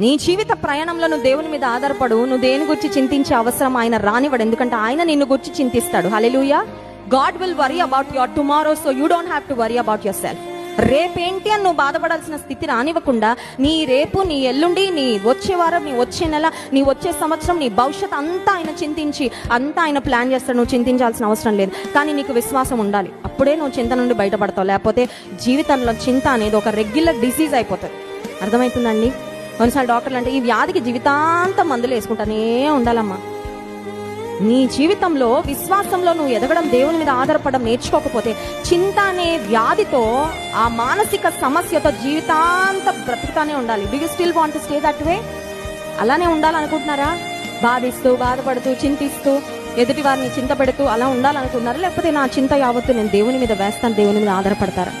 నీ జీవిత ప్రయాణంలో నువ్వు దేవుని మీద ఆధారపడు. నువ్వు దేని గురించి చింతించే అవసరం ఆయన రానివ్వడు, ఎందుకంటే ఆయన నిన్ను గురించి చింతిస్తాడు. Hallelujah. God will worry about your tomorrow, so you don't have to worry about yourself. రేపేంటి అని నువ్వు బాధపడాల్సిన స్థితి రానివ్వకుండా నీ రేపు, నీ ఎల్లుండి, నీ వచ్చే వారం, నీ వచ్చే నెల, నీ వచ్చే సంవత్సరం, నీ భవిష్యత్ అంతా ఆయన చింతించి అంతా ఆయన ప్లాన్ చేస్తాడు. నువ్వు చింతించాల్సిన అవసరం లేదు, కానీ నీకు విశ్వాసం ఉండాలి. అప్పుడే నువ్వు చింత నుండి బయటపడతావు. లేకపోతే జీవితంలో చింత అనేది ఒక రెగ్యులర్ డిసీజ్ అయిపోతుంది. అర్థమవుతుందండి? కొన్నిసార్లు డాక్టర్లు అంటే ఈ వ్యాధికి జీవితాంతం మందులు వేసుకుంటానే ఉండాలమ్మా. నీ జీవితంలో విశ్వాసంలో నువ్వు ఎదగడం, దేవుని మీద ఆధారపడడం నేర్చుకోకపోతే చింత అనే వ్యాధితో, ఆ మానసిక సమస్యతో జీవితాంతం బ్రతుకుతానే ఉండాలి. Do you still want to stay that way? అలానే ఉండాలనుకుంటున్నారా? బాధిస్తూ, బాధపడుతూ, చింతిస్తూ, ఎదుటి వారిని చింత పెడుతూ అలా ఉండాలనుకుంటున్నారా? లేకపోతే నా చింత యావత్తు నేను దేవుని మీద వేస్తాను, దేవుని మీద ఆధారపడతారా?